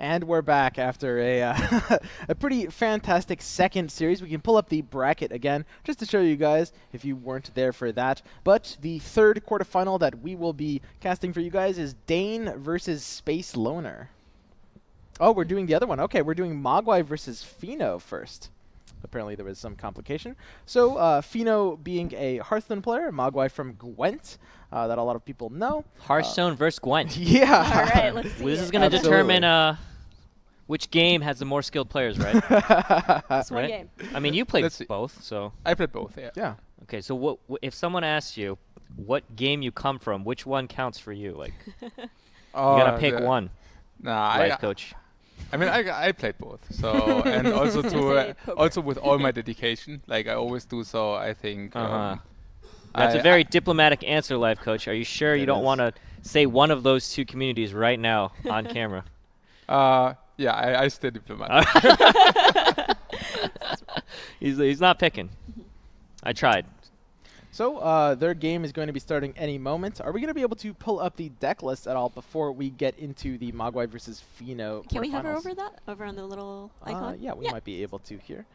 And we're back after a a pretty fantastic second series. We can pull up the bracket again just to show you guys if you weren't there for that. But the third quarterfinal that we will be casting for you guys is Dane versus Space Loner. Oh, we're doing the other one. Okay, we're doing Mogwai versus Feno first. Apparently there was some complication. So Feno being a Hearthstone player, Mogwai from Gwent, that a lot of people know. Hearthstone versus Gwent. Yeah. All right, let's see. This is going to determine which game has the more skilled players, right? This one right? game. I mean, you played both, so. I played both, yeah. Yeah. Okay, so what if someone asks you what game you come from, which one counts for you? Like, you gotta pick one. Nah, Life coach. I mean, I played both, so and also also with all my dedication, like I always do. So I think that's a very diplomatic answer, life coach. Are you sure you don't want to say one of those two communities right now on camera? Yeah, I stay diplomatic. He's not picking. I tried. So their game is going to be starting any moment. Are we going to be able to pull up the deck list at all before we get into the Mogwai versus Feno? Can we hover over that? Over on the little icon? Yeah, we might be able to here.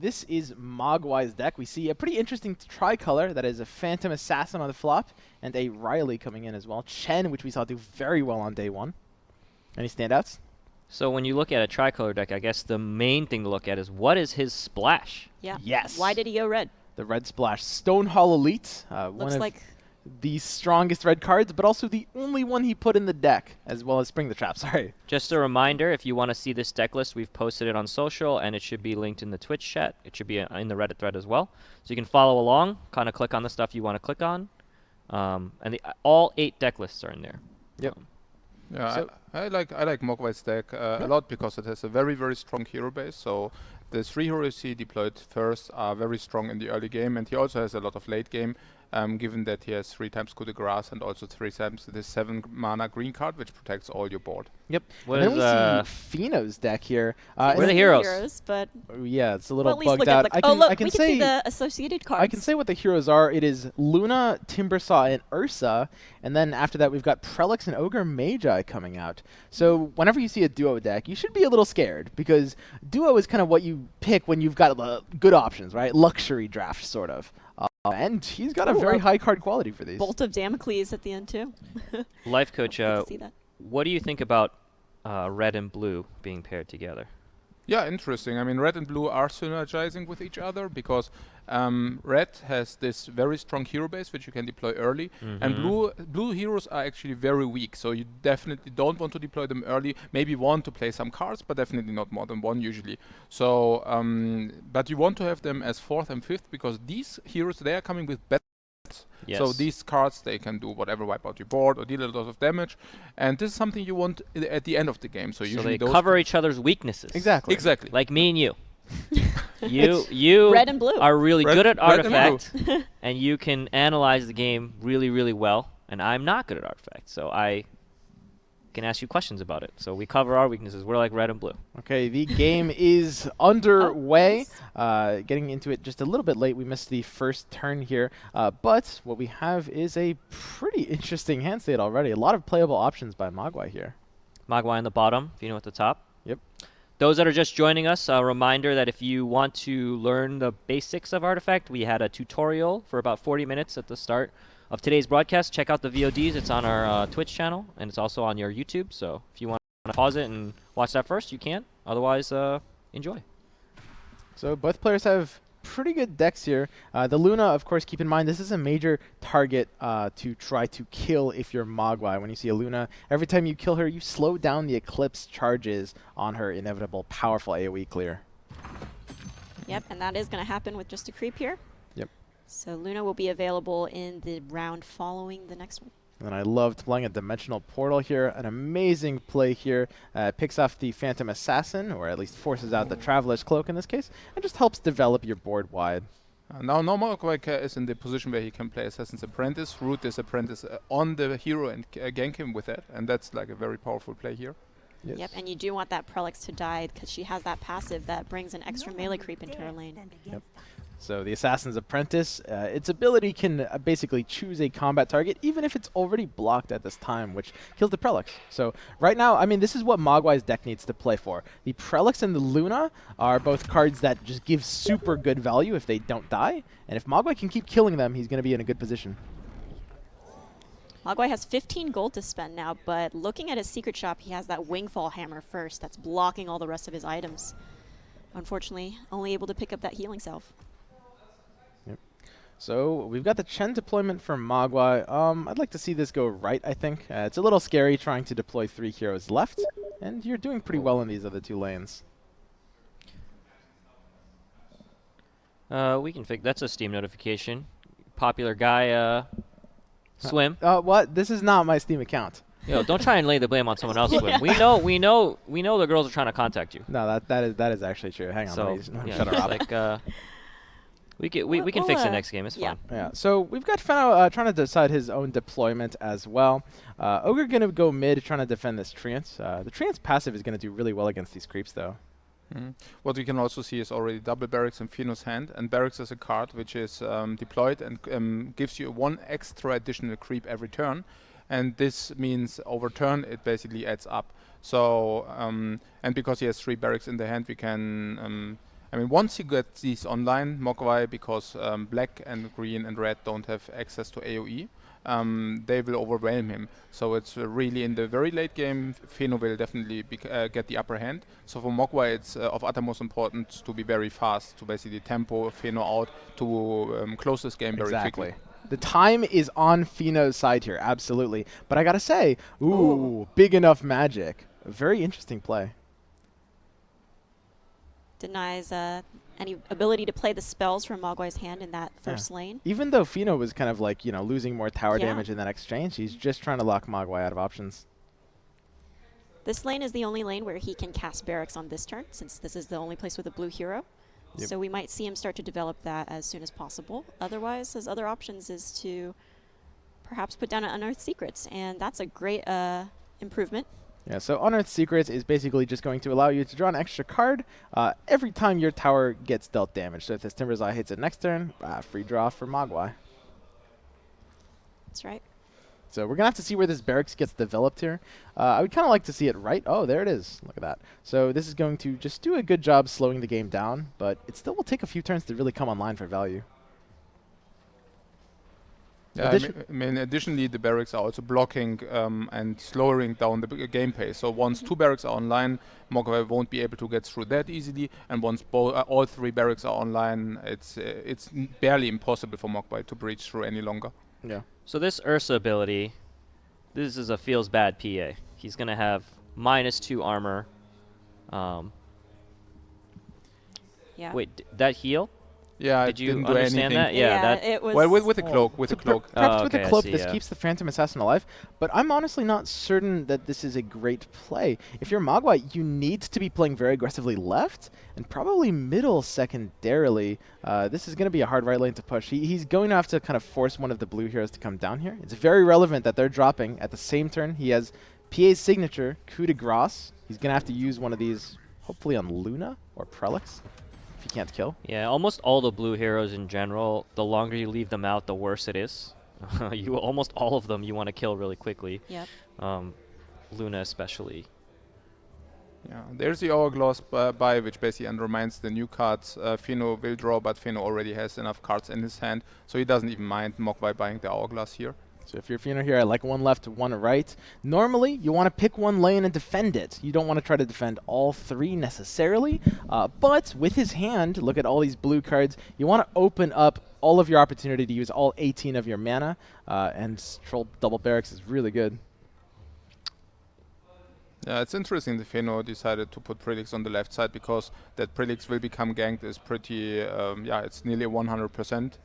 This is Mogwai's deck. We see a pretty interesting tricolor that is a Phantom Assassin on the flop and a Riley coming in as well. Chen, which we saw do very well on day one. Any standouts? So when you look at a tricolor deck, I guess the main thing to look at is what is his splash? Yeah. Yes. Why did he go red? The red splash. Stonehall Elite. Looks like the strongest red cards, but also the only one he put in the deck, as well as Spring the Trap. Sorry. Just a reminder, if you want to see this deck list, we've posted it on social, and it should be linked in the Twitch chat. It should be in the Reddit thread as well. So you can follow along, kind of click on the stuff you want to click on. And all 8 deck lists are in there. Yep. Yeah, So I like Mogwai's deck a lot because it has a very, very strong hero base. So the 3 heroes he deployed first are very strong in the early game, and he also has a lot of late game, given that he has 3 times Coup de Grace and also 3 times the 7 mana green card, which protects all your board. Yep. What and is, then we see Feno's deck here. Where are the heroes? but Yeah, it's a little well, at least bugged look out. at the, look, I can we say can see the associated cards. I can say what the heroes are. It is Luna, Timbersaw, and Ursa, and then after that we've got Prelix and Ogre Magi coming out. So whenever you see a duo deck, you should be a little scared because duo is kind of what you pick when you've got good options, right? Luxury draft, sort of. And he's got a very high card quality for these. Bolt of Damocles at the end too. Life coach, See that. what do you think about red and blue being paired together? Yeah, interesting. I mean, red and blue are synergizing with each other because red has this very strong hero base which you can deploy early, and blue heroes are actually very weak. So you definitely don't want to deploy them early. Maybe one to play some cards, but definitely not more than one usually. So, but you want to have them as 4th and 5th because these heroes, they are coming with better. Yes. So these cards, they can do whatever, wipe out your board or deal a lot of damage, and this is something you want at the end of the game. So usually they those cover each other's weaknesses. Exactly. Exactly. Like me and you. you Red and blue. are really good at red and Artifact, and you can analyze the game really, really well, and I'm not good at Artifact, so I can ask you questions about it. So we cover our weaknesses. We're like red and blue. Okay, the game is underway. Getting into it just a little bit late. We missed the first turn here. But what we have is a pretty interesting hand state already. A lot of playable options by Mogwai here. Mogwai on the bottom, Feno at the top. Yep. Those that are just joining us, a reminder that if you want to learn the basics of Artifact, we had a tutorial for about 40 minutes at the start of today's broadcast. Check out the VODs. It's on our Twitch channel, and it's also on your YouTube. So if you want to pause it and watch that first, you can. Otherwise, enjoy. So both players have pretty good decks here. The Luna, of course, keep in mind, this is a major target to try to kill if you're Mogwai. When you see a Luna, every time you kill her, you slow down the Eclipse charges on her inevitable powerful AoE clear. Yep, and that is going to happen with just a creep here. Yep. So Luna will be available in the round following the next one. And I loved playing a Dimensional Portal here. An amazing play here. Picks off the Phantom Assassin, or at least forces out the Traveler's Cloak in this case, and just helps develop your board wide. Now Mogwai is in the position where he can play Assassin's Apprentice, root this Apprentice on the hero and gank him with it, and that's like a very powerful play here. Yes. Yep, and you do want that Prelix to die because she has that passive that brings an extra melee creep into her lane. Yep. So the Assassin's Apprentice, its ability can basically choose a combat target, even if it's already blocked at this time, which kills the Prelix. So right now, I mean, this is what Mogwai's deck needs to play for. The Prelix and the Luna are both cards that just give super good value if they don't die. And if Mogwai can keep killing them, he's going to be in a good position. Mogwai has 15 gold to spend now, but looking at his secret shop, he has that Wingfall Hammer first that's blocking all the rest of his items. Unfortunately, only able to pick up that healing salve. So we've got the Chen deployment for Mogwai. I'd like to see this go right, I think. It's a little scary trying to deploy 3 heroes left, and you're doing pretty well in these other 2 lanes. We can fix. That's a Steam notification. Popular guy, Swim. What? This is not my Steam account. Yo, don't try and lay the blame on someone else, Swim. Yeah. We know the girls are trying to contact you. No, that is actually true. Hang on, So let me yeah, shut her up. like we can fix it next game. It's yeah. fine. Yeah, so we've got Feno trying to decide his own deployment as well. Ogre going to go mid trying to defend this Treants. The Treants passive is going to do really well against these creeps, though. What we can also see is already double Barracks in Feno's hand, and Barracks is a card which is deployed and gives you 1 extra additional creep every turn, and this means over turn it basically adds up. So and because he has 3 Barracks in the hand, we can I mean, once you get these online, Mogwai, because black and green and red don't have access to AoE, they will overwhelm him. So it's really in the very late game, Feno will definitely get the upper hand. So for Mogwai, it's of uttermost importance to be very fast, to basically tempo Feno out, to close this game very quickly. The time is on Feno's side here, absolutely. But I gotta say, big enough magic. A very interesting play. Denies any ability to play the spells from Mogwai's hand in that first lane. Even though Feno was kind of like, losing more tower Yeah. damage in that exchange, he's just trying to lock Mogwai out of options. This lane is the only lane where he can cast Barracks on this turn, since this is the only place with a blue hero. Yep. So we might see him start to develop that as soon as possible. Otherwise, his other options is to perhaps put down an Unearthed Secrets, and that's a great improvement. Yeah, so Unearthed Secrets is basically just going to allow you to draw an extra card every time your tower gets dealt damage. So if this Timber's Eye hits it next turn, free draw for Mogwai. That's right. So we're going to have to see where this Barracks gets developed here. I would kind of like to see it right. Oh, there it is. Look at that. So this is going to just do a good job slowing the game down, but it still will take a few turns to really come online for value. Yeah, I mean, additionally, the Barracks are also blocking and slowing down the game pace. So once 2 Barracks are online, Mogwai won't be able to get through that easily. And once all 3 Barracks are online, it's barely impossible for Mogwai to breach through any longer. Yeah. So this Ursa ability, this is a feels bad PA. He's gonna have -2 armor. Yeah. Wait, that heal? Yeah, Did you didn't do understand anything. that? Yeah, that. it was. Well, with a cloak, with a cloak. Perhaps Oh, with okay, the I clip, see, this yeah. keeps the Phantom Assassin alive, but I'm honestly not certain that this is a great play. If you're Mogwai, you need to be playing very aggressively left, and probably middle secondarily. This is going to be a hard right lane to push. He's going to have to kind of force one of the blue heroes to come down here. It's very relevant that they're dropping at the same turn. He has PA's signature, coup de grace. He's going to have to use one of these, hopefully on Luna or Prelix, if he can't kill. Yeah, almost all the blue heroes in general, the longer you leave them out, the worse it is. Almost all of them you want to kill really quickly. Yep. Luna especially. Yeah, there's the Hourglass buy, which basically undermines the new cards Feno will draw, but Feno already has enough cards in his hand, so he doesn't even mind Mogwai buying the Hourglass here. So if you're Feno here, I like 1 left, 1 right. Normally, you want to pick 1 lane and defend it. You don't want to try to defend all 3 necessarily. But with his hand, look at all these blue cards. You want to open up all of your opportunity to use all 18 of your mana. And Troll Double Barracks is really good. Yeah, it's interesting that Feno decided to put Prelix on the left side, because that Prelix will become ganked is pretty, yeah, it's nearly 100%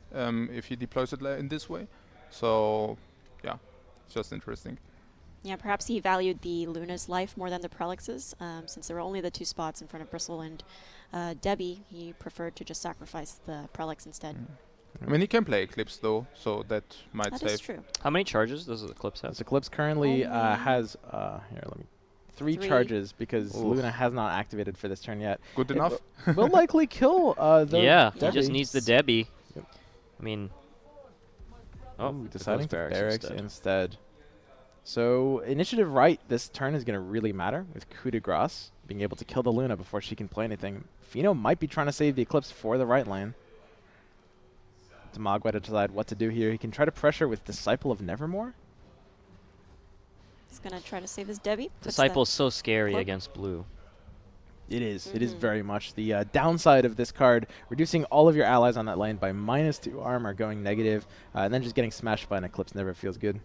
if he deploys it in this way. So, yeah, it's just interesting. Yeah, perhaps he valued the Luna's life more than the Prelix's, since there were only the 2 spots in front of Bristle and Debbie. He preferred to just sacrifice the Prelix instead. I mean, he can play Eclipse though, so that might That save. is true. How many charges does the Eclipse have? This Eclipse currently has, here, let me 3 3. charges because Oof. Luna has not activated for this turn yet. Good It enough. will likely kill the Yeah, he Debbie. just needs the Debbie. Yep. I mean, oh, Ooh, it deciding goes to barracks instead. instead. So initiative right this turn is going to really matter with coup de grace being able to kill the Luna before she can play anything. Feno might be trying to save the Eclipse for the right lane. To Mogwai to decide what to do here. He can try to pressure with Disciple of Nevermore. He's going to try to save his Debbie. Puts Disciple's so scary cloak. against blue. It is. It is Mhm. very much the downside of this card. Reducing all of your allies on that lane by -2 armor, going negative, and then just getting smashed by an Eclipse never feels good.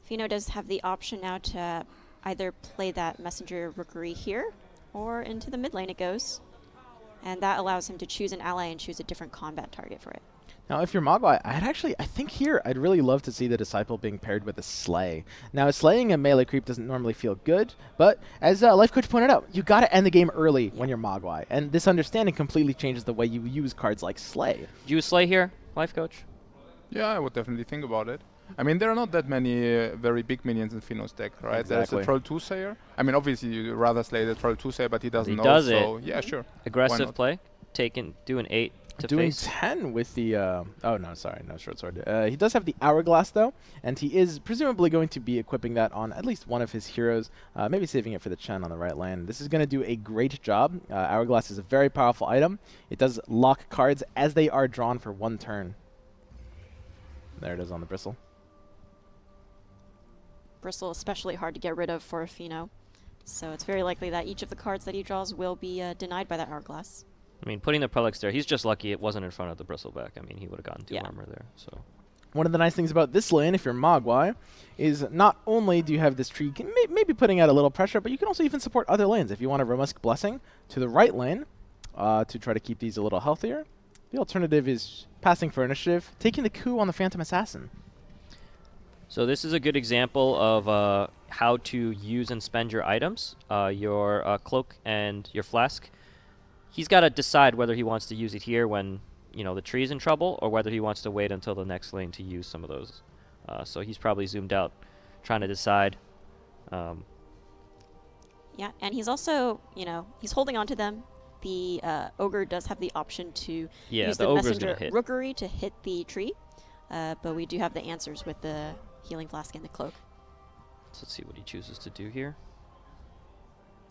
Feno does have the option now to either play that Messenger Rookery here, or into the mid lane it goes. And that allows him to choose an ally and choose a different combat target for it. Now, if you're Mogwai, I think here I'd really love to see the Disciple being paired with a Slay. Now, slaying a melee creep doesn't normally feel good, but as Life Coach pointed out, you got to end the game early when you're Mogwai, and this understanding completely changes the way you use cards like Slay. Do you slay here, life coach? Yeah, I would definitely think about it. I mean, there are not that many very big minions in Feno's deck, right? Exactly. There's a Troll 2-Sayer. I mean, obviously, you'd rather slay the Troll 2-Sayer, but he doesn't He know, does so it. yeah, sure. Aggressive not? play. Do an 8 to Doing face. 10 with the, oh no, sorry, no short sword. He does have the Hourglass though, and he is presumably going to be equipping that on at least one of his heroes, maybe saving it for the Chen on the right lane. This is going to do a great job. Hourglass is a very powerful item. It does lock cards as they are drawn for 1 turn. There it is on the Bristle. Bristle especially hard to get rid of for Feno. So it's very likely that each of the cards that he draws will be denied by that Hourglass. I mean, putting the Prelix there, he's just lucky it wasn't in front of the Bristleback. I mean, he would have gotten 2 Yeah. armor there. So One of the nice things about this lane, if you're Mogwai, is not only do you have this tree maybe putting out a little pressure, but you can also even support other lanes. If you want a Ramusk Blessing to the right lane to try to keep these a little healthier, the alternative is passing for initiative, taking the coup on the Phantom Assassin. So this is a good example of how to use and spend your items, your cloak and your flask. He's got to decide whether he wants to use it here when the tree's in trouble, or whether he wants to wait until the next lane to use some of those. So he's probably zoomed out, trying to decide. Yeah, and he's also, he's holding on to them. The Ogre does have the option to use the the Ogre's Messenger gonna hit. Rookery to hit the tree. But we do have the answers with the Healing Flask and the Cloak. So let's see what he chooses to do here.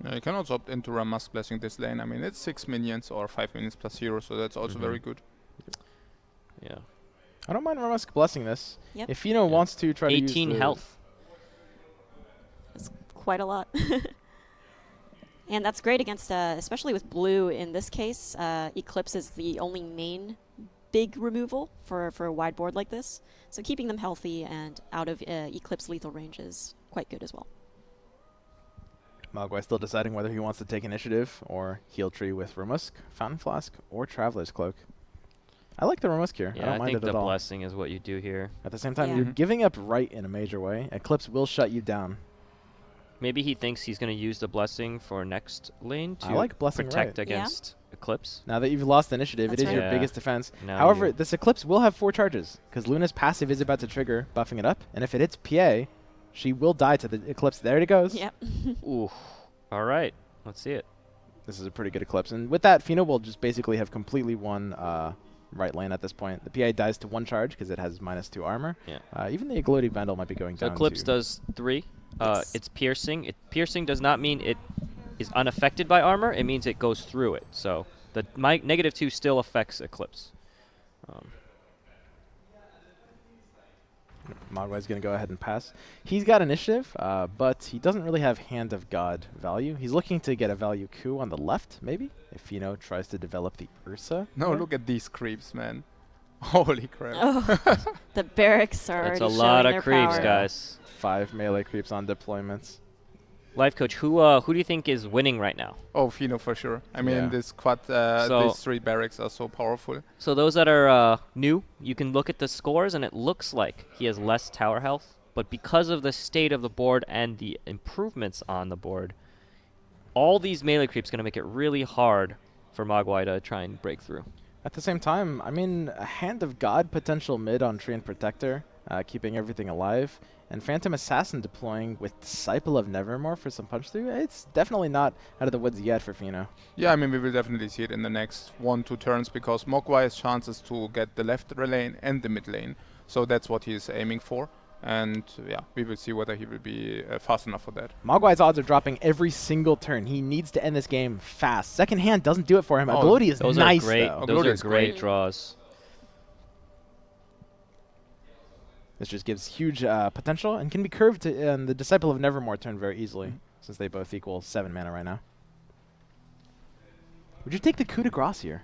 You can also opt into Ramusk Blessing this lane. I mean, it's 6 minions or 5 minions plus 0, so that's also very good. Yeah. I don't mind Ramusk Blessing this. Yep. If Feno wants to try to use 18 the health. That's quite a lot. And that's great against, especially with blue in this case. Eclipse is the only main big removal for a wide board like this. So keeping them healthy and out of Eclipse lethal range is quite good as well. Mogwai still deciding whether he wants to take initiative or heal tree with Ramusk, Fountain Flask, or Traveler's Cloak. I like the Ramusk here. I Yeah, don't I mind think it at the all. blessing is what you do here. At the same time, Yeah. you're Mhm. giving up right in a major way. Eclipse will shut you down. Maybe he thinks he's going to use the blessing for next lane to I like blessing protect right. Yeah. against Eclipse. Now that you've lost initiative, That's it is right. your Yeah. biggest defense. Now However, you- this Eclipse will have 4 charges, because Luna's passive is about to trigger, buffing it up. And if it hits PA, she will die to the Eclipse. There it goes. Yep. Ooh. All right. Let's see it. This is a pretty good Eclipse. And with that, Feno will just basically have completely won right lane at this point. The PA dies to 1 charge because it has -2 armor. Yeah. Even the Agloating Vandal might be going So down Eclipse to does 3. Yes. It's piercing. Piercing does not mean it is unaffected by armor. It means it goes through it. So the -2 still affects Eclipse. Mogwai's going to go ahead and pass. He's got initiative, but he doesn't really have Hand of God value. He's looking to get a value coup on the left, maybe, if Feno tries to develop the Ursa. No, there. look at these creeps, man. Holy crap. Oh, the barracks are That's already a lot showing of their creeps, power. guys. 5 melee creeps on deployments. Life coach, who do you think is winning right now? Oh, Feno for sure. I mean, Yeah. this quad, So- these 3 barracks are so powerful. So those that are new, you can look at the scores, and it looks like he has less tower health. But because of the state of the board and the improvements on the board, all these melee creeps going to make it really hard for Mogwai to try and break through. At the same time, I mean, a Hand of God potential mid on Tree and Protector keeping everything alive. And Phantom Assassin deploying with Disciple of Nevermore for some punch through. It's definitely not out of the woods yet for Feno. Yeah, I mean, we will definitely see it in the next 1-2 turns because Mogwai has chances to get the left lane and the mid lane. So that's what he's aiming for. And yeah, we will see whether he will be fast enough for that. Mogwai's odds are dropping every single turn. He needs to end this game fast. Second hand doesn't do it for him. Oh, Aglodi is Those nice, are great. though. Those Aglodi are is great great. draws. This just gives huge potential and can be curved to the Disciple of Nevermore turn very easily, since they both equal 7 mana right now. Would you take the coup de grace here?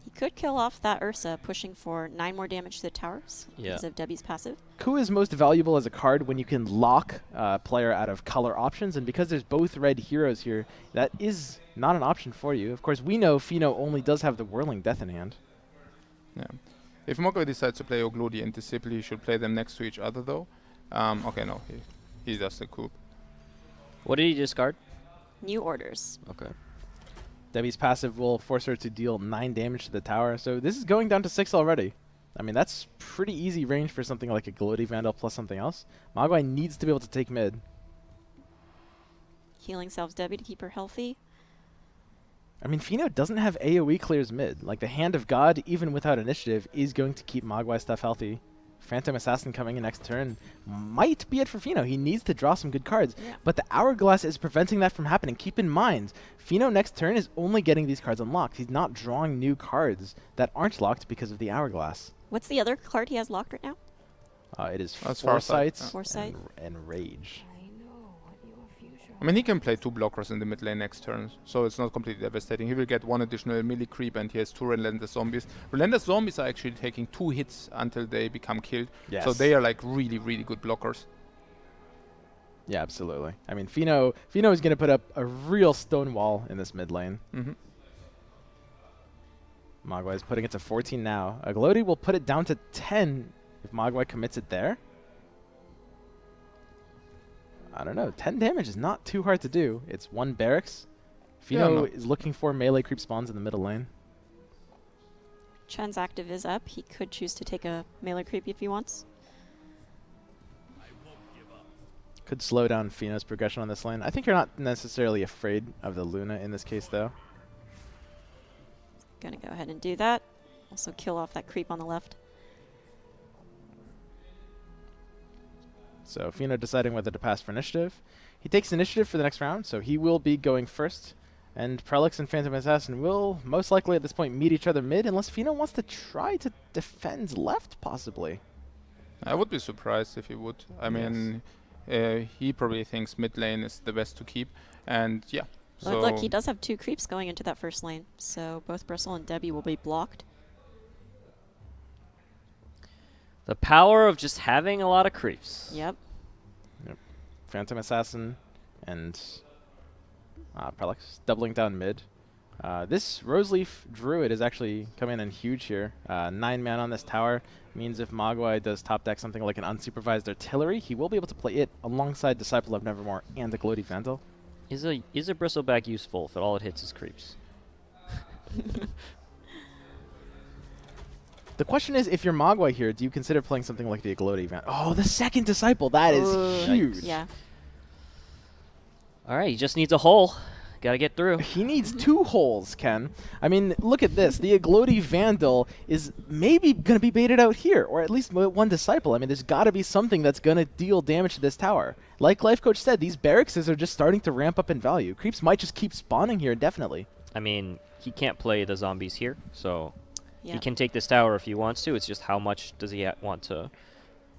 He could kill off that Ursa, pushing for 9 more damage to the towers Yeah. because of Debbie's passive. Coup is most valuable as a card when you can lock a player out of color options, and because there's both red heroes here, that is not an option for you. Of course, we know Feno only does have the Whirling Death in hand. Yeah. If Mogwai decides to play Oglodi and Disciple, he should play them next to each other though. Okay, no, he does the coup. What did he discard? New orders. Okay. Debbie's passive will force her to deal 9 damage to the tower, so this is going down to 6 already. I mean, that's pretty easy range for something like a Glody Vandal plus something else. Mogwai needs to be able to take mid. Healing Salves Debbie to keep her healthy. I mean, Feno doesn't have AoE clears mid. Like, the Hand of God, even without initiative, is going to keep Mogwai stuff healthy. Phantom Assassin coming in next turn might be it for Feno. He needs to draw some good cards. Yeah. But the Hourglass is preventing that from happening. Keep in mind, Feno next turn is only getting these cards unlocked. He's not drawing new cards that aren't locked because of the Hourglass. What's the other card he has locked right now? It is That's Foresight, Farsight, yeah. Foresight. and Rage. I mean, he can play 2 blockers in the mid lane next turn, so it's not completely devastating. He will get 1 additional melee creep, and he has 2 relentless zombies. Relentless zombies are actually taking 2 hits until they become killed, Yes. so they are like really, really good blockers. Yeah, absolutely. I mean, Feno is going to put up a real stone wall in this mid lane. Mogwai is putting it to 14 now. Aglodi will put it down to 10 if Mogwai commits it there. I don't know. 10 damage is not too hard to do. It's 1 barracks. Yeah, Feno no. is looking for melee creep spawns in the middle lane. Chen's active is up. He could choose to take a melee creep if he wants. Could slow down Feno's progression on this lane. I think you're not necessarily afraid of the Luna in this case, though. Gonna go ahead and do that. Also kill off that creep on the left. So Feno deciding whether to pass for initiative. He takes initiative for the next round, so he will be going first. And Prelix and Phantom Assassin will most likely at this point meet each other mid, unless Feno wants to try to defend left, possibly. I would be surprised if he would. I mean, he probably thinks mid lane is the best to keep, and yeah. But look, he does have 2 creeps going into that first lane, so both Bristle and Debbie will be blocked. The power of just having a lot of creeps. Yep. Phantom Assassin and Prelix doubling down mid. This Roseleaf Druid is actually coming in huge here. 9 mana on this tower means if Mogwai does top deck something like an unsupervised artillery, he will be able to play it alongside Disciple of Nevermore and the Glody Vandal. Is a bristleback useful if all it hits is creeps? The question is, if you're Mogwai here, do you consider playing something like the Glody Vandal? Oh, the second Disciple! That is Ooh, huge! Yeah. All right, he just needs a hole. Got to get through. He needs 2 holes, Ken. I mean, look at this. The Aglodi Vandal is maybe going to be baited out here, or at least 1 Disciple. I mean, there's got to be something that's going to deal damage to this tower. Like Life Coach said, these barracks are just starting to ramp up in value. Creeps might just keep spawning here indefinitely. I mean, he can't play the zombies here, so he Yep. can take this tower if he wants to. It's just how much does he want to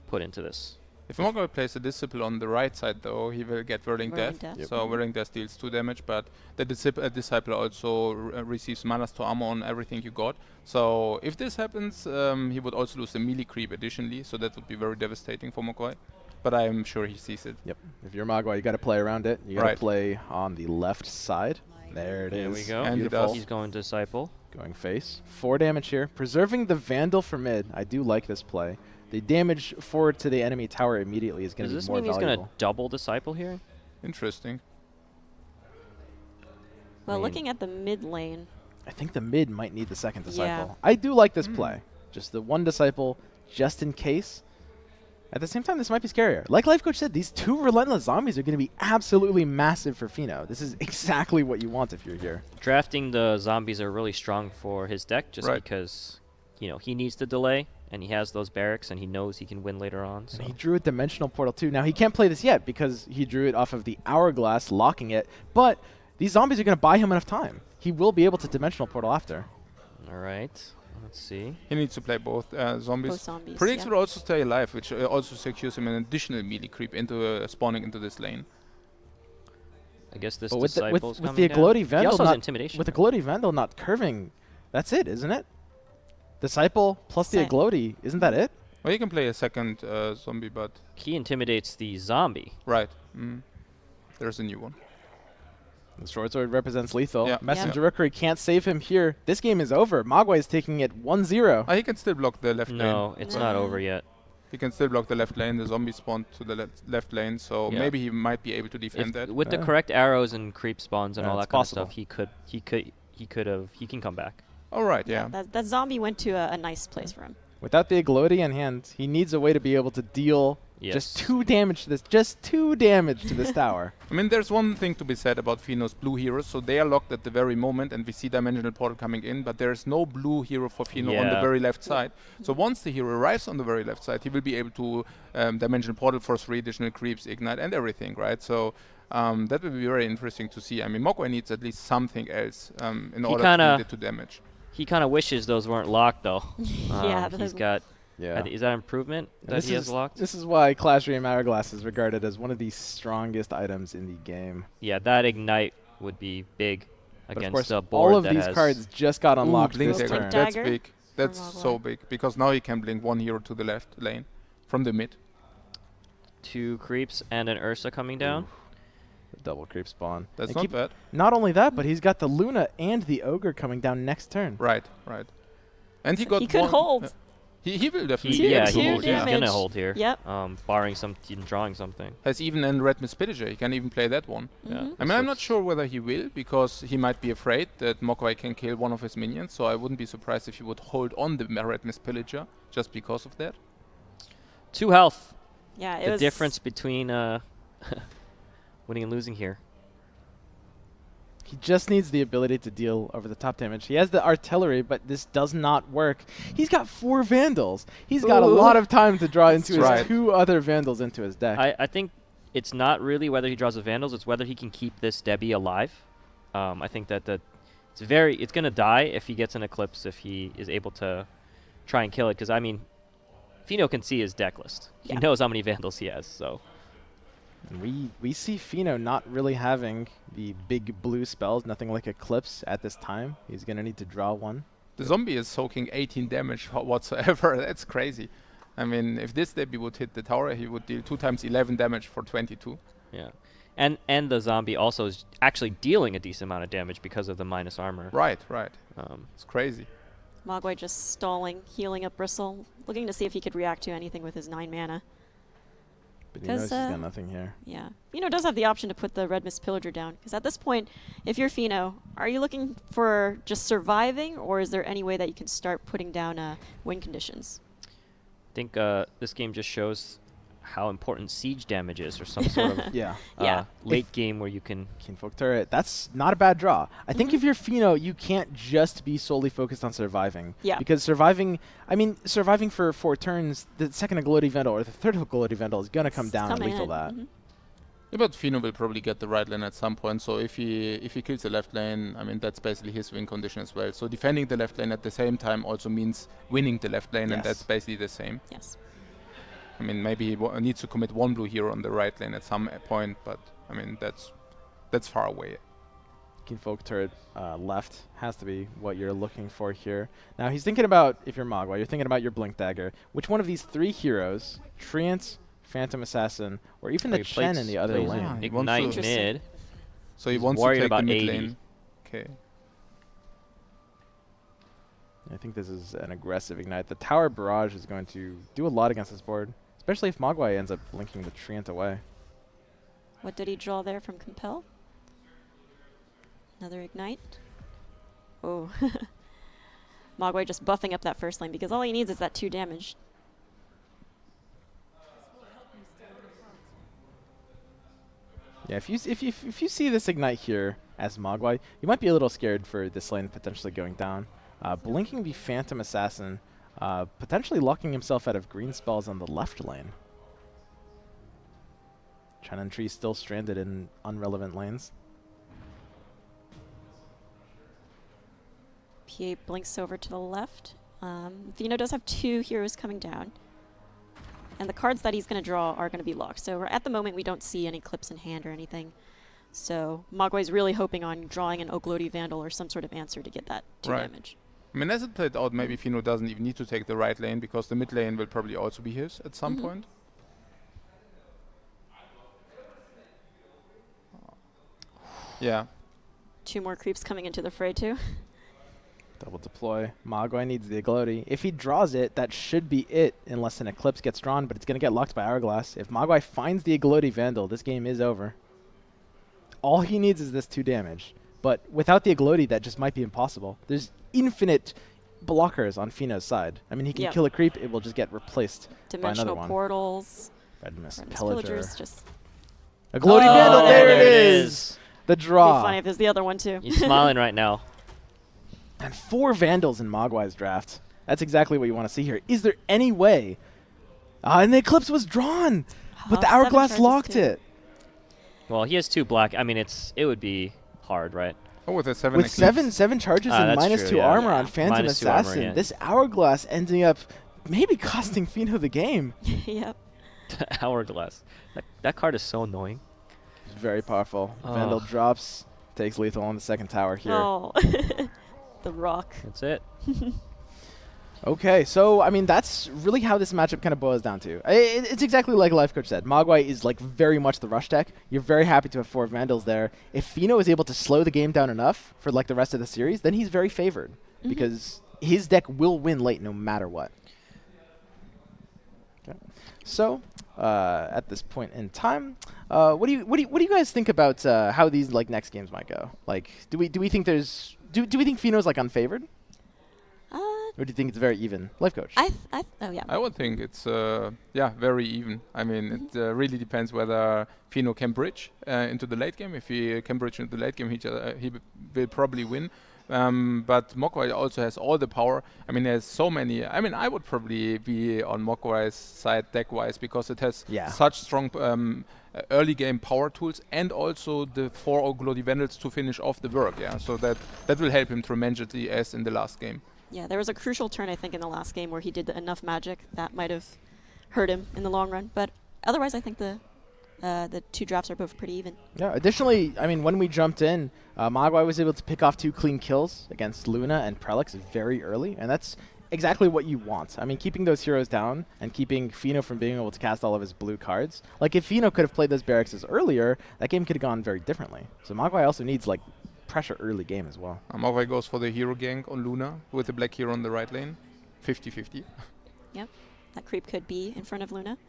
put into this? If Mogwai plays a Disciple on the right side, though, he will get Whirling Whirling Death. Death. Yep. So Whirling Death deals 2 damage, but the Disciple also receives mana to armor on everything you got. So if this happens, he would also lose the melee creep additionally, so that would be very devastating for Mogwai. But I am sure he sees it. Yep. If you're Mogwai, you got to play around it. You got to Right. play on the left side. There it is. There we go. And he Beautiful. does. He's going Disciple. Going face. 4 damage here. Preserving the Vandal for mid. I do like this play. The damage forward to the enemy tower immediately is going Does to this be more mean he's valuable. going to double Disciple here? Interesting. Well, mean- looking at the mid lane, I think the mid might need the second Disciple. Yeah. I do like this play. Just the 1 Disciple just in case. At the same time, this might be scarier. Like Life Coach said, these 2 Relentless Zombies are going to be absolutely massive for Feno. This is exactly what you want if you're here. Drafting the zombies are really strong for his deck just Right. because, he needs the delay, and he has those barracks, and he knows he can win later on. So. And he drew a Dimensional Portal too. Now, he can't play this yet because he drew it off of the Hourglass, locking it. But these zombies are going to buy him enough time. He will be able to Dimensional Portal after. All right. Let's see. He needs to play both zombies. Both zombies, Predicts yeah. will also stay alive, which also secures him an additional melee creep into spawning into this lane. I guess this But with the, Disciple's with the coming down. Agloti He Vandal also has not, Intimidation. with the Agloti Vandal not curving, that's it, isn't it? Disciple plus the Sa- Agloti, isn't that it? Well, you can play a second zombie, but He intimidates the zombie. right. There's a new one. The short sword represents lethal. Yeah. Messenger Rookery can't save him here. This game is over. Mogwai is taking it 1-0. He can still block the left lane. No, it's not No. over yet. He can still block the left lane. The zombie spawned to the left lane, so Yeah. maybe he might be able to defend that. With the Yeah. correct arrows and creep spawns and Yeah, all it's that kind possible. of stuff, he can come back. All right, yeah. That zombie went to a nice place for him. Without the Agloti in hand, he needs a way to be able to deal Yes. just 2 damage to this. Just 2 damage to this tower. I mean, there's one thing to be said about Feno's blue heroes. So they are locked at the very moment, and we see Dimensional Portal coming in, but there is no blue hero for Feno on the Yeah. very left side. So once the hero arrives on the very left side, he will be able to Dimensional Portal for 3 additional creeps, ignite, and everything, right? So that will be very interesting to see. I mean, Mogwai needs at least something else in order to kinda- beat it to damage. He kind of wishes those weren't locked, though. Yeah, He's got. Yeah. Is that improvement And that this he has is, locked? this is why Clash Dream Hourglass is regarded as one of the strongest items in the game. Yeah, that ignite would be big But of against course, a board all of that these has cards just got unlocked Blink this Dagger. turn. Dagger. That's big. That's Mogwai. so big because now he can blink 1 hero to the left lane from the mid. 2 creeps and an Ursa coming down. The double creep spawn. That's And not keep- bad. Not only that, but he's got the Luna and the Ogre coming down next turn. Right. And he So got he could one- hold. He will definitely Two- be Yeah, able to two hold, he's yeah. damage. gonna hold here. Yep. Barring drawing something. Has even an Red Miss Pillager. He can even play that one. Yeah. Mhm. I mean, I'm not sure whether he will, because he might be afraid that Mogwai can kill one of his minions, so I wouldn't be surprised if he would hold on the Red Miss Pillager just because of that. 2 health. Yeah, it The was difference between winning and losing here. He just needs the ability to deal over the top damage. He has the artillery, but this does not work. He's got 4 Vandals. He's got a Ooh. lot of time to draw into his right. 2 other Vandals into his deck. I think it's not really whether he draws the Vandals, it's whether he can keep this Debbie alive. I think that it's going to die if he gets an Eclipse, if he is able to try and kill it. Because, I mean, Feno can see his deck list. He Yeah. knows how many Vandals he has, so... And we see Feno not really having the big blue spells, nothing like Eclipse at this time. He's going to need to draw one. The zombie is soaking 18 damage whatsoever. That's crazy. I mean, if this Debbie would hit the tower, he would deal 2 times 11 damage for 22. Yeah. And the zombie also is actually dealing a decent amount of damage because of the minus armor. Right. It's crazy. Mogwai just stalling, healing up Bristle, looking to see if he could react to anything with his 9 mana. But he knows 'Cause, he's got nothing here. Yeah. Feno does have the option to put the Red Mist Pillager down, because at this point, if you're Feno, are you looking for just surviving, or is there any way that you can start putting down win conditions? I think this game just shows how important siege damage is, or some sort of Yeah. Yeah. late game where you can... Kinfolk Turret, that's not a bad draw. I think Mhm. if you're Feno, you can't just be solely focused on surviving. Yeah. Because surviving for 4 turns, the second Agloti Vandal or the third Agloti Vandal is going to come It's down and coming lethal in. that. Mhm. Yeah, but Feno will probably get the right lane at some point. So if he kills the left lane, I mean, that's basically his win condition as well. So defending the left lane at the same time also means winning the left lane, and Yes. that's basically the same. Yes. I mean, maybe he needs to commit 1 blue hero on the right lane at some point, but I mean, that's far away. Kinfolk Turret left has to be what you're looking for here. Now he's thinking about, if you're Mogwai, you're thinking about your Blink Dagger. Which one of these 3 heroes, Treant, Phantom Assassin, or even the he Chen in plays- the other plays lane? Yeah, he wants Ignite to- mid. So he He's wants to worried take the about mid 80. lane. Okay. I think this is an aggressive Ignite. The Tower Barrage is going to do a lot against this board, especially if Mogwai ends up linking the Treant away. What did he draw there from Compel? Another Ignite. Oh. Mogwai just buffing up that first lane, because all he needs is that 2 damage. Yeah, if you see this Ignite here as Mogwai, you might be a little scared for this lane potentially going down. Blinking the Phantom Assassin, potentially locking himself out of green spells on the left lane. Chen and Tree still stranded in unrelevant lanes. PA blinks over to the left. Feno does have 2 heroes coming down. And the cards that he's going to draw are going to be locked. So at the moment, we don't see any clips in hand or anything. So Mogwai's really hoping on drawing an Oglodi Vandal or some sort of answer to get that 2 damage. I mean, as it played out, maybe Feno doesn't even need to take the right lane because the mid lane will probably also be his at some point. Yeah. 2 more creeps coming into the fray too. Double deploy. Mogwai needs the Agloti. If he draws it, that should be it, unless an Eclipse gets drawn, but it's going to get locked by Hourglass. If Mogwai finds the Agloti Vandal, this game is over. All he needs is this 2 damage. But without the Agloti, that just might be impossible. There's infinite blockers on Feno's side. I mean, he can kill a creep, it will just get replaced by another one. Portals. Red Mist Pillager. Pillagers. Just Agloti Vandal, there it is! The be draw. funny if there's the other one too. He's smiling right now. And 4 Vandals in Mogwai's draft. That's exactly what you want to see here. Is there any way? And the Eclipse was drawn, but the 7 Hourglass charges locked too. it. Well, he has 2 black. I mean, it would be hard, right? Oh, with a 7 With Eclipse. seven charges and that's minus true, 2 yeah. armor Yeah. on Phantom Minus 2 armor, Assassin, yeah. this Hourglass ending up maybe costing Feno the game. Yep. Hourglass. That card is so annoying. It's very powerful. Oh. Vandal drops, takes lethal on the second tower here. Oh. The rock. That's it. Okay, so, I mean, that's really how this matchup kind of boils down to. It's exactly like Life Coach said. Mogwai is, like, very much the rush deck. You're very happy to have 4 Vandals there. If Feno is able to slow the game down enough for, like, the rest of the series, then he's very favored. Because his deck will win late no matter what. Okay. So, at this point in time, what do you guys think about how these, like, next games might go? Like, do we think there's... Do we think Feno's, like, unfavored? Or do you think it's very even? Life Coach. oh yeah. I would think it's very even. I mean, it really depends whether Feno can bridge into the late game. If he can bridge into the late game, he will probably win. But Mogwai also has all the power. I mean, there's so many. I mean, I would probably be on Mogwai's side deck-wise because it has such strong early game power tools and also the 4 Oglodi Vandals to finish off the work. Yeah, so that will help him tremendously as in the last game. Yeah, there was a crucial turn, I think, in the last game where he did enough magic that might have hurt him in the long run. But otherwise, I think the 2 drafts are both pretty even. Yeah, additionally, I mean, when we jumped in, Mogwai was able to pick off 2 clean kills against Luna and Prelix very early, and that's exactly what you want. I mean, keeping those heroes down and keeping Feno from being able to cast all of his blue cards. Like, if Feno could have played those barracks earlier, that game could have gone very differently. So Mogwai also needs, like, pressure early game as well. Mogwai goes for the hero gank on Luna with the black hero on the right lane. 50-50. Yep, that creep could be in front of Luna.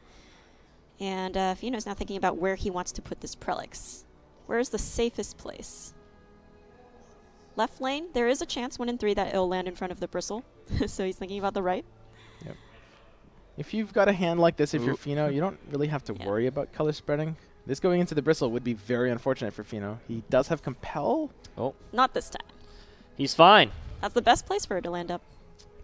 And Feno's now thinking about where he wants to put this Prelix. Where's the safest place? Left lane, there is a chance 1 in 3 that it'll land in front of the Bristle. So he's thinking about the right. Yep. If you've got a hand like this, if you're Feno, you don't really have to worry about color spreading. This going into the Bristle would be very unfortunate for Feno. He does have Compel. Oh. Not this time. He's fine. That's the best place for it to land up.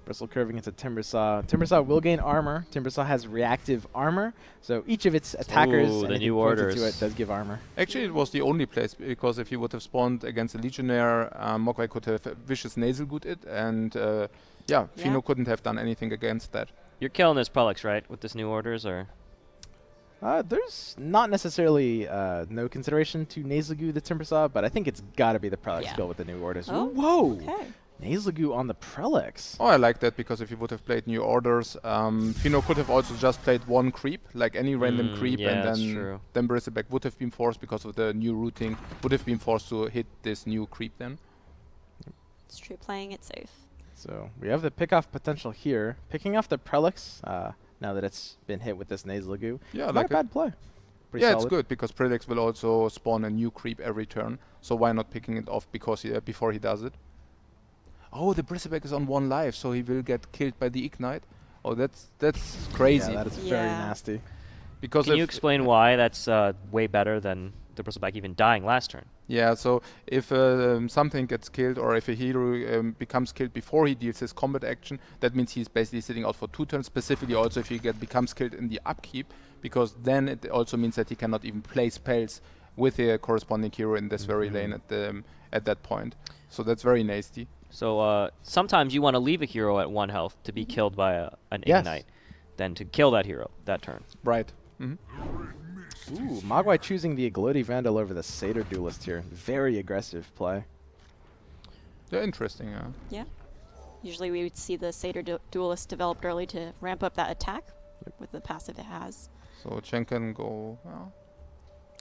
Bristle curving into Timbersaw. Timbersaw will gain armor. Timbersaw has reactive armor, so each of its attackers Ooh, the anything new pointed orders. to it does give armor. Actually, it was the only place, because if he would have spawned against a Legionnaire, Mogwai could have Vicious Naselgood it, and Feno couldn't have done anything against that. You're killing this Prelix, right, with this new orders, or? There's not necessarily no consideration to Naselgoo the Timbersaw, but I think it's got to be the Prelix skill with the new orders. Oh, whoa! Okay. Naselgoo on the Prelix. Oh, I like that, because if he would have played new orders, Feno could have also just played 1 creep, like any random creep, yeah, and that's true. then Bristleback would have been forced, because of the new routing, would have been forced to hit this new creep then. It's true, playing it safe. So we have the pick-off potential here. Picking off the Prelix, now that it's been hit with this Naselgoo. Yeah, Not like a bad play. Pretty yeah, solid. it's good, because Prelix will also spawn a new creep every turn, so why not picking it off because before he does it? Oh, the Bristleback is on 1 life, so he will get killed by the Ignite. Oh, that's crazy. Yeah, that is very nasty. Because Can you explain why that's way better than the bristleback even dying last turn. Yeah, so if something gets killed or if a hero becomes killed before he deals his combat action, that means he's basically sitting out for 2 turns, specifically also if he becomes killed in the upkeep, because then it also means that he cannot even play spells with a corresponding hero in this very lane at that point. So that's very nasty. So sometimes you want to leave a hero at 1 health to be killed by an Yes. Ignite, than to kill that hero that turn. Right. Ooh, Mogwai choosing the Agloti Vandal over the Satyr Duelist here. Very aggressive play. They're interesting, yeah. Yeah. Usually we would see the Satyr Duelist developed early to ramp up that attack with the passive it has. So Chen can go... Well,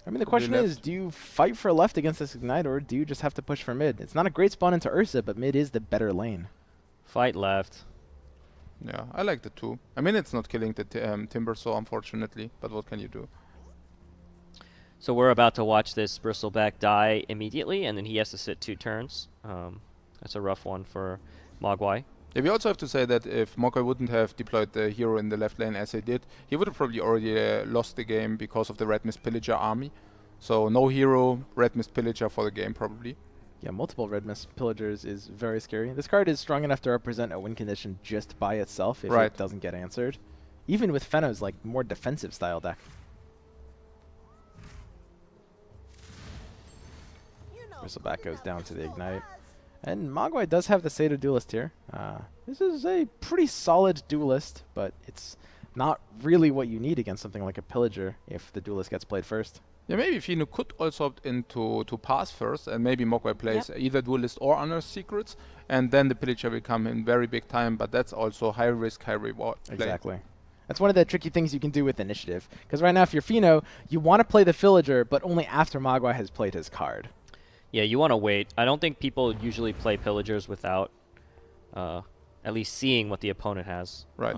I mean, the Could be question is, left. do you fight for left against this Ignite, or do you just have to push for mid? It's not a great spawn into Ursa, but mid is the better lane. Fight left. yeah, I like the 2. I mean, it's not killing the Timber, so unfortunately, but what can you do? So we're about to watch this bristleback die immediately, and then he has to sit 2 turns. That's a rough one for Mogwai. Yeah, we also have to say that if Mogwai wouldn't have deployed the hero in the left lane as he did, he would have probably already lost the game because of the Red Mist Pillager army. So no hero, Red Mist Pillager for the game probably. Yeah, multiple Red Mist Pillagers is very scary. This card is strong enough to represent a win condition just by itself if Right. it doesn't get answered. Even with Feno's like more defensive style deck. Bristleback goes down to the Ignite. And Mogwai does have the Satyr Duelist here. This is a pretty solid Duelist, but it's not really what you need against something like a Pillager if the Duelist gets played first. Yeah, maybe Feno could also opt into to pass first, and maybe Mogwai plays either Duelist or Unearthed Secrets, and then the Pillager will come in very big time, but that's also high risk, high reward play. Exactly. That's one of the tricky things you can do with Initiative. Because right now, if you're Feno, you want to play the Pillager, but only after Mogwai has played his card. Yeah, you want to wait. I don't think people usually play Pillagers without at least seeing what the opponent has. Right.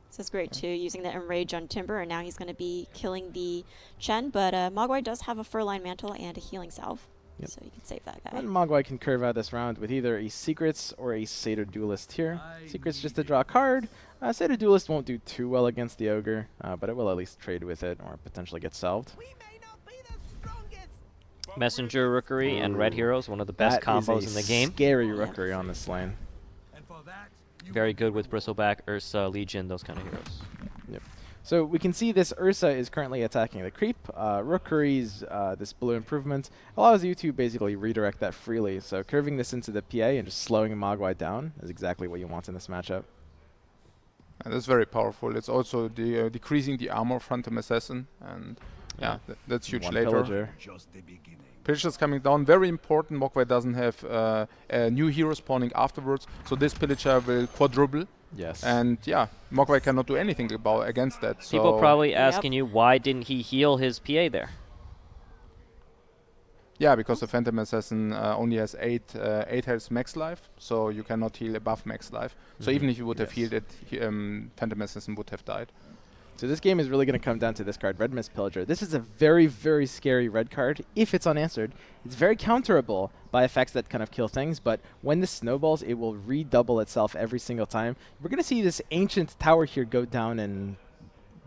This is great too, using the Enrage on Timber, and now he's going to be killing the Chen, but Mogwai does have a Furline Mantle and a Healing Salve, Yep. so you can save that guy. And Mogwai can curve out this round with either a Secrets or a Satyr Duelist here. Secrets just to draw a card. Satyr Duelist won't do too well against the Ogre, but it will at least trade with it or potentially get solved. Messenger Rookery and Red Heroes, one of the best combos in the game. Scary Rookery on this lane. Very good with Bristleback, Ursa, Legion, those kind of heroes. Yep. So we can see this Ursa is currently attacking the creep. Rookery's this blue improvement allows you to basically redirect that freely. So curving this into the PA and just slowing Mogwai down is exactly what you want in this matchup. And that's very powerful. It's also decreasing the armor of Phantom Assassin, and yeah, that's huge One later. Pillager. Pillagers coming down, very important. Mogwai doesn't have a new hero spawning afterwards, so this Pillager will quadruple. Yes. And yeah, Mogwai cannot do anything against that. So People probably asking you, why didn't he heal his PA there? yeah, because the Phantom Assassin only has 8 health max life, so you cannot heal above max life. So even if you would have healed it, Phantom Assassin would have died. So this game is really going to come down to this card, Red Mist Pillager. This is a very, very scary red card if it's unanswered. It's very counterable by effects that kind of kill things, but when this snowballs, it will redouble itself every single time. We're going to see this ancient tower here go down in,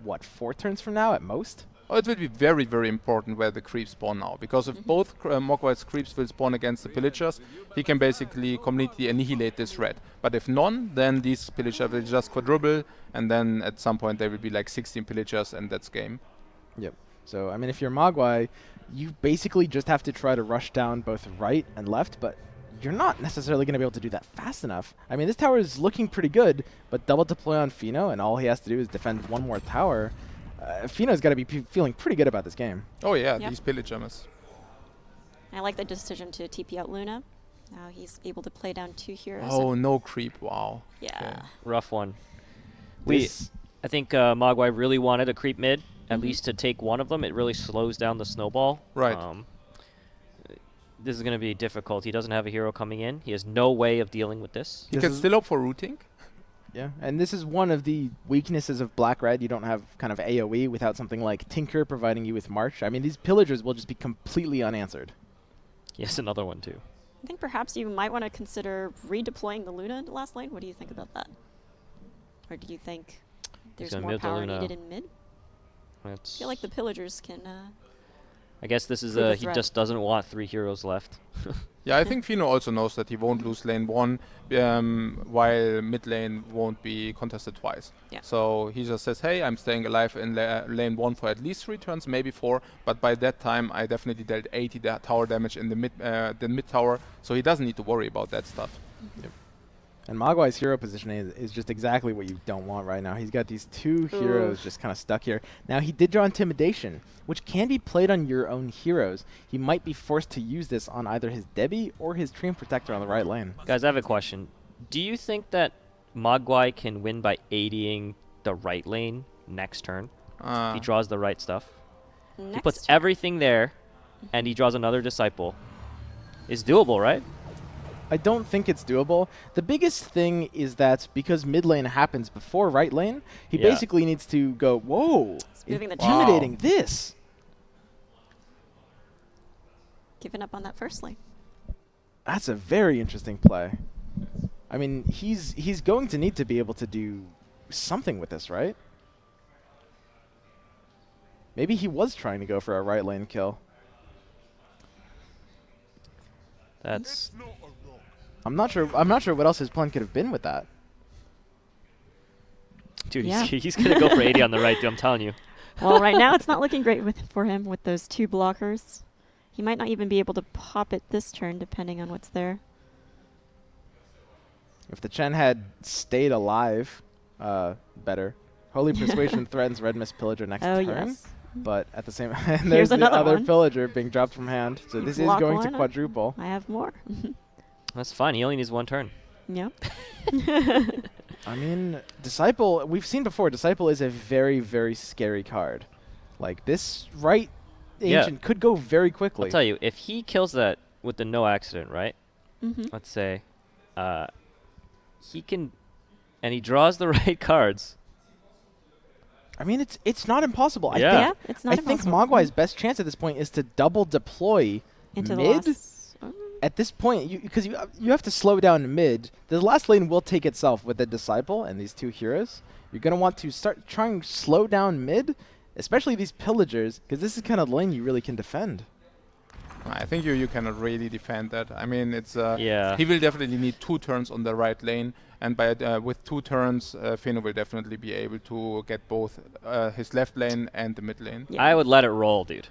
what, 4 turns from now at most? Oh, it will be very, very important where the creeps spawn now, because if both Mogwai's creeps will spawn against the Pillagers, he can basically completely annihilate this red. But if none, then these Pillagers will just quadruple, and then at some point there will be like 16 Pillagers, and that's game. Yep. So, I mean, if you're Mogwai, you basically just have to try to rush down both right and left, but you're not necessarily going to be able to do that fast enough. I mean, this tower is looking pretty good, but double deploy on Feno, and all he has to do is defend one more tower. Feno's got to be feeling pretty good about this game. Oh yeah, Yep. these Pillagers. I like the decision to TP out Luna. Now he's able to play down 2 heroes. Oh, no creep, wow. Yeah. Okay. Rough one. This- I think Mogwai really wanted a creep mid, at least to take one of them. It really slows down the snowball. Right. This is going to be difficult. He doesn't have a hero coming in. He has no way of dealing with this. You This can is- still opt for routing. Yeah, and this is one of the weaknesses of Black-Red. You don't have kind of AoE without something like Tinker providing you with March. I mean, these Pillagers will just be completely unanswered. Yes, another one too. I think perhaps you might want to consider redeploying the Luna into last lane. What do you think about that? Or do you think there's gonna more mid the power Luna. needed in mid? I That's feel like the Pillagers can I guess this is Prove a he threat. just doesn't want 3 heroes left. Yeah, I think Feno also knows that he won't lose lane 1, while mid lane won't be contested twice. Yeah. So he just says, hey, I'm staying alive in lane 1 for at least 3 turns, maybe 4, but by that time I definitely dealt 80 tower damage in the mid tower, so he doesn't need to worry about that stuff. And Mogwai's hero positioning is just exactly what you don't want right now. He's got these 2 heroes Oof. just kind of stuck here. Now, he did draw Intimidation, which can be played on your own heroes. He might be forced to use this on either his Debbie or his Treant Protector on the right lane. Guys, I have a question. Do you think that Mogwai can win by ADing the right lane next turn? If he draws the right stuff. Next He puts turn. everything there, and he draws another Disciple. It's doable, right? I don't think it's doable. The biggest thing is that because mid lane happens before right lane, he Yeah. basically needs to go, whoa, moving the intimidating Wow. this. Giving up on that first lane. That's a very interesting play. I mean, he's going to need to be able to do something with this, right? Maybe he was trying to go for a right lane kill. That's I'm not sure what else his plan could have been with that. dude. Yeah. He's gonna go for 80 on the right, dude. I'm telling you. Well, right now it's not looking great for him with those 2 blockers. He might not even be able to pop it this turn, depending on what's there. If the Chen had stayed alive, better. Holy Persuasion threatens Red Mist Pillager next Oh, turn. yes. But at the same and there's the another other one. Pillager being dropped from hand. So this is Block going to one. quadruple. I have more. That's fine. He only needs 1 turn. Yep. I mean, Disciple, we've seen before, Disciple is a very, very scary card. Like, this right Yeah. Ancient could go very quickly. I'll tell you, if he kills that with the no accident, right? Mm-hmm. Let's say, he can, and he draws the right cards. I mean, it's not impossible. Yeah. Yeah, it's not I think impossible. Mogwai's best chance at this point is to double deploy into the mid. last. At this point, because you have to slow down mid. The last lane will take itself with the Disciple and these 2 heroes. You're going to want to start trying to slow down mid, especially these Pillagers, because this is kind of the lane you really can defend. I think you cannot really defend that. I mean, it's Yeah. he will definitely need 2 turns on the right lane, and by with 2 turns, Feno will definitely be able to get both his left lane and the mid lane. Yeah. I would let it roll, dude.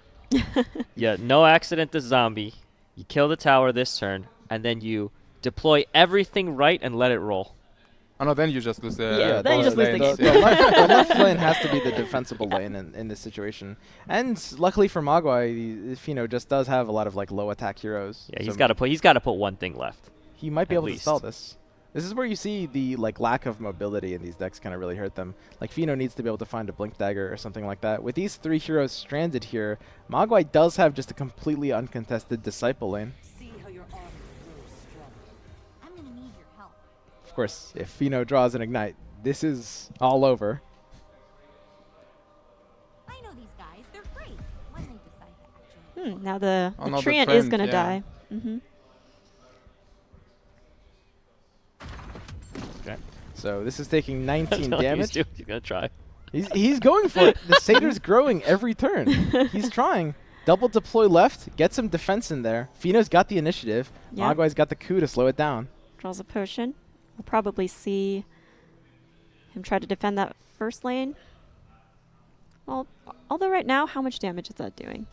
Yeah, no accident to zombie. You kill the tower this turn, and then you deploy everything right and let it roll. Oh no, then you just lose the Yeah, then you just lose the lanes. game. The left lane has to be the defensible lane in this situation. And luckily for Mogwai, Feno just does have a lot of like low attack heroes. Yeah, so he's got to put 1 thing left. he might be at able to least. stall this. This is where you see the like lack of mobility in these decks kind of really hurt them. Like Feno needs to be able to find a Blink Dagger or something like that. With these 3 heroes stranded here, Mogwai does have just a completely uncontested Disciple lane. See how your armor grows strong. I'm gonna need your help. Of course, if Feno draws an Ignite, this is all over. I know these guys. They're great when they decide to actually. Now the Oh, no, the Treant is Treant, going to yeah. die. Mm-hmm. Okay. So this is taking That's 19 what damage. He's gonna try. He's going for it. The Satyr's growing every turn. He's trying. Double deploy left, get some defense in there. Feno's got the initiative. Yeah. Mogwai's got the coup to slow it down. Draws a potion. We'll probably see him try to defend that first lane. Well, although right now, how much damage is that doing?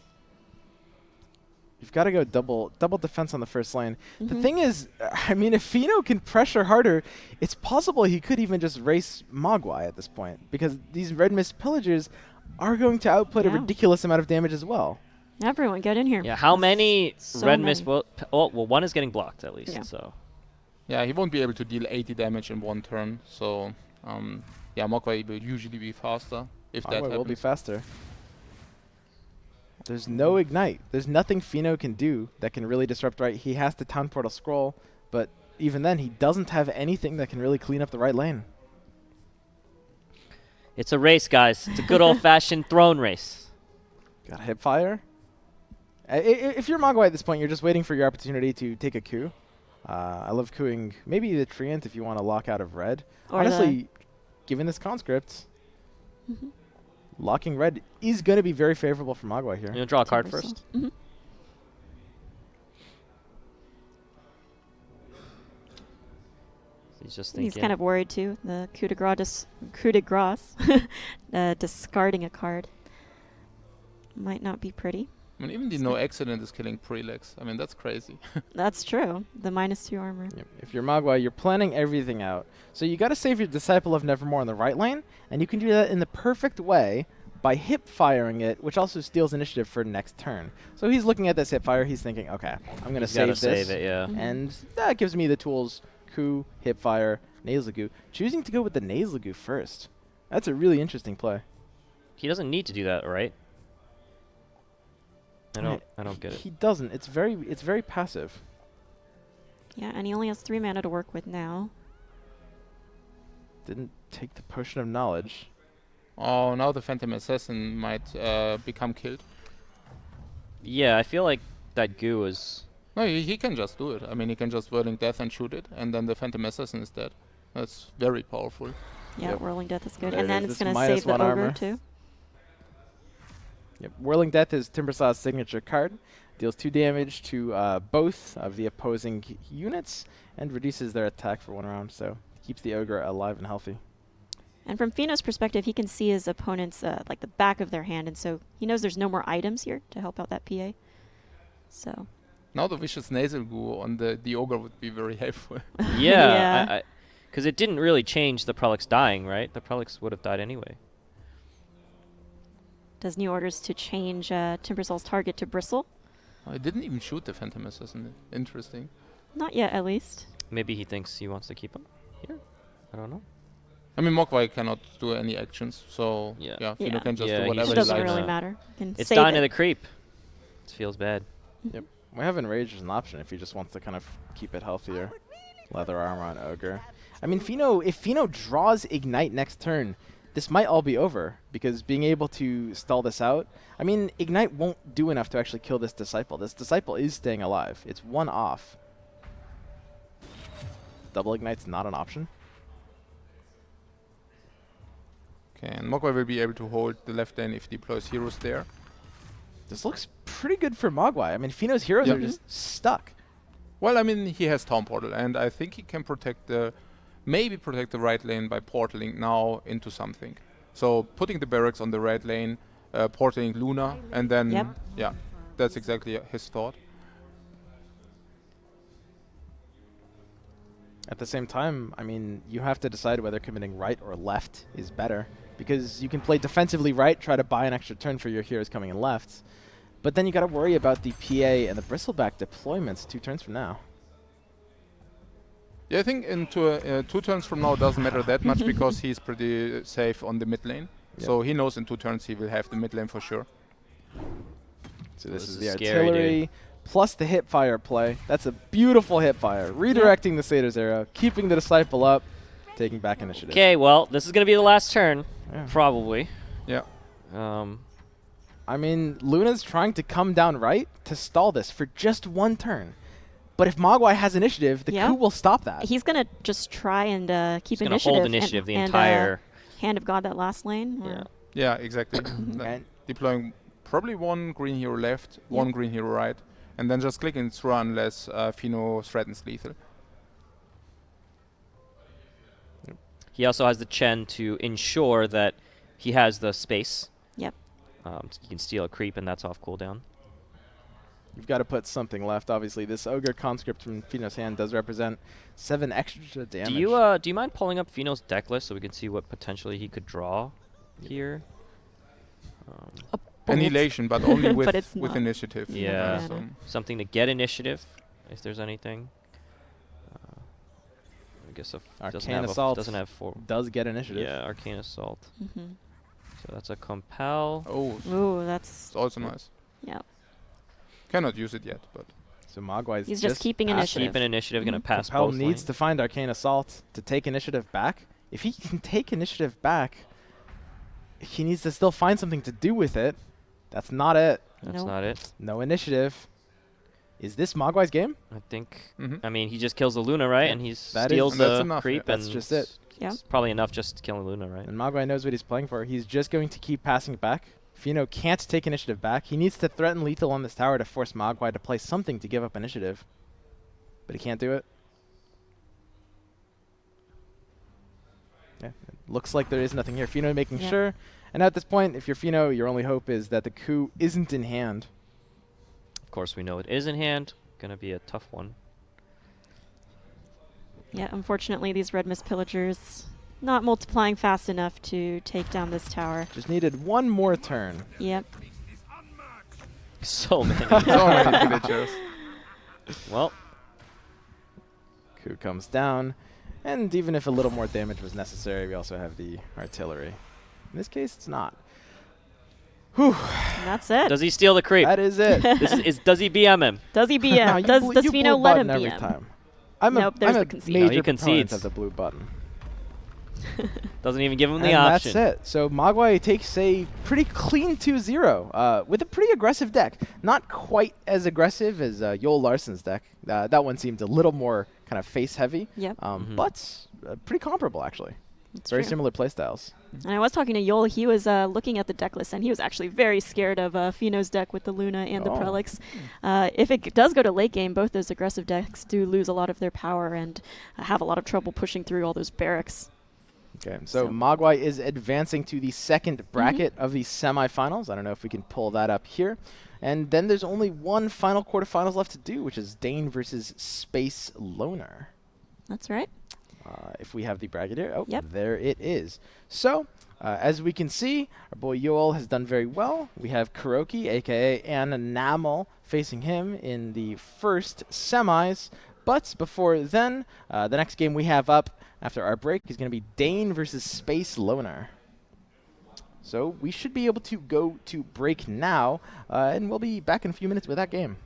You've got to go double defense on the first lane. The Mhm. thing is, I mean, if Feno can pressure harder, it's possible he could even just race Mogwai at this point, because these Red Mist Pillagers are going to output a Yeah. ridiculous amount of damage as well. Everyone, get in here. Yeah, how many so red many. mist? Well, one is getting blocked at least. Yeah. So Yeah, he won't be able to deal 80 damage in 1 turn. So, yeah, Mogwai will usually be faster if that Mogwai happens. will be faster. There's no Ignite. There's nothing Feno can do that can really disrupt right. He has the Town Portal Scroll, but even then, he doesn't have anything that can really clean up the right lane. it's a race, guys. It's a good old-fashioned throne race. Got a hip fire. If you're Mogwai at this point, you're just waiting for your opportunity to take a coup. I love cooing maybe the Treant if you want to lock out of red. Or Honestly, given this conscript, Mhm. Locking red is going to be very favorable for Mogwai here. You know, draw a card Timber first. Soul. Mhm. He's just thinking. He's kind of worried too. The coup de grace, discarding a card might not be pretty. I mean, even the no accident is killing prelex. I mean, that's crazy. That's true. The -2 armor. Yep. If you're Mogwai, you're planning everything out. So you got to save your Disciple of Nevermore in the right lane, and you can do that in the perfect way by hip firing it, which also steals initiative for next turn. So he's looking at this hip fire, he's thinking, okay, I'm going to He's gotta save this. save it, yeah. Mhm. And that gives me the tools, coup, hip fire, nasal goo. Choosing to go with the nasal goo first. That's a really interesting play. He doesn't need to do that, right? I don't get it. He doesn't. It's very passive. Yeah, and he only has 3 mana to work with now. Didn't take the potion of knowledge. Oh, now the Phantom Assassin might become killed. Yeah, I feel like that goo is. No, he can just do it. I mean, he can just Whirling Death and shoot it, and then the Phantom Assassin is dead. That's very powerful. Yeah, Yep. Whirling Death is good. There And it then is, it's this going to save the -1 ogre armor. too. Yep. Whirling Death is Timbersaw's signature card. Deals 2 damage to both of the opposing units and reduces their attack for 1 round. So keeps the ogre alive and healthy. And from Feno's perspective, he can see his opponent's like the back of their hand, and so he knows there's no more items here to help out that PA. So Now the Vicious Nasal Goo on the ogre would be very helpful. Yeah, because it didn't really change the Prolix dying, right? The Prolix would have died anyway. does new orders to change Timbersaul's target to Bristle. I didn't even shoot the Phantom Assassin. Interesting. Not yet, at least. Maybe he thinks he wants to keep him here. I don't know. I mean, Mogwai cannot do any actions, so Yeah. Fino Yeah. can just Yeah, do he's whatever It he doesn't likes. really uh, matter. You can It's save dying to it. the creep. It feels bad. Yep. We have Enrage as an option if he just wants to kind of keep it healthier. Leather armor on ogre. I mean, if Fino draws Ignite next turn, this might all be over, because being able to stall this out, I mean, Ignite won't do enough to actually kill this Disciple. This Disciple is staying alive. It's 1 off. Double Ignite's not an option. Okay, and Mogwai will be able to hold the left lane if he deploys heroes there. This looks pretty good for Mogwai. I mean, Fino's heroes Yep. are just stuck. Well, I mean, he has Town Portal, and I think he can maybe protect the right lane by portaling now into something. So putting the barracks on the right lane, portaling Luna, and then, Yep. yeah, that's exactly his thought. At the same time, I mean, you have to decide whether committing right or left is better, because you can play defensively right, try to buy an extra turn for your heroes coming in left, but then you got to worry about the PA and the Bristleback deployments 2 turns from now. Yeah, I think into 2 turns from now it doesn't matter that much because he's pretty safe on the mid lane. Yep. So he knows in 2 turns he will have the mid lane for sure. So this is is the scary, artillery plus the hip fire play. That's a beautiful hip fire, redirecting the Satyr's arrow, keeping the Disciple up, taking back initiative. Okay, well, this is going to be the last turn, Yeah. probably. Yeah. I mean, Luna's trying to come down right to stall this for just 1 turn. But if Mogwai has initiative, the Yeah. coup will stop that. He's going to just try and keep He's going to initiative. hold initiative the and, entire. Hand of God that last lane. Yeah. or- Yeah, exactly. And Deploying probably 1 green hero left, 1 green hero right, and then just clicking through unless Fino threatens lethal. He also has the Chen to ensure that he has the space. Yep. So you can steal a creep, and that's off cooldown. you've got to put something left. Obviously, this Ogre conscript from Fino's hand does represent 7 extra damage. Do you mind pulling up Fino's deck list so we can see what potentially he could draw here? A bolt. Annihilation, but only But it's with not. initiative. Yeah. So Something to get initiative, if there's anything. I guess if Arcane Assault doesn't have 4. does get initiative. Yeah, Arcane Assault. Mhm. So that's a compel. oh, Ooh, that's it's also nice. yeah. Cannot use it yet, but So Mogwai's He's just keeping passing. initiative. Keep an initiative, gonna Mhm. pass Compel both needs lanes. to find Arcane Assault to take initiative back. If he can take initiative back, he needs to still find something to do with it. That's not it. That's Nope. not it. No initiative. Is this Mogwai's game? I think. Mhm. I mean, he just kills the Luna, right? And he That steals is- And that's the enough, creep. yeah. And That's just it. Yeah. It's probably enough just to kill the Luna, right? And Mogwai knows what he's playing for. He's just going to keep passing it back. Feno can't take initiative back. He needs to threaten lethal on this tower to force Mogwai to play something to give up initiative. But he can't do it. Yeah, it looks like there is nothing here. Feno making Yeah. sure. And at this point, if you're Feno, your only hope is that the coup isn't in hand. Of course, we know it is in hand. Gonna be a tough one. Yeah, unfortunately, these red mist pillagers not multiplying fast enough to take down this tower. Just needed one more turn. Yep. So many. So many villagers. Well, Coup comes down. And even if a little more damage was necessary, we also have the artillery. In this case, it's not. Whew. And that's it. does he steal the creep? That is it. Does he BM him? Does he No, BM? you does bl- does you Feno blue let him button every BM? time. I'm Nope, a, there's I'm the a concede. major No, he proponent concedes. of the blue button. Doesn't even give him the And option. that's it. So Mogwai takes a pretty clean 2-0 with a pretty aggressive deck. Not quite as aggressive as Joel Larsen's deck. That one seemed a little more kind of face heavy, Yep. but pretty comparable actually. That's Very true. similar playstyles. And I was talking to Yol. He was looking at the deck list, and he was actually very scared of Feno's deck with the Luna and the Oh. Prelix. If it does go to late game, both those aggressive decks do lose a lot of their power and have a lot of trouble pushing through all those barracks. Okay, so So- Mogwai is advancing to the second bracket of the semifinals. I don't know if we can pull that up here. And then there's only one final quarterfinals left to do, which is Dane versus Space Loner. That's right. If we have the bracket here. Oh, Yep. there it is. So, as we can see, our boy Yoel has done very well. We have Kuroki, a.k.a. Anna Namel, facing him in the first semis. But before then, the next game we have up after our break is going to be Dane versus Space Loner. So we should be able to go to break now, and we'll be back in a few minutes with that game.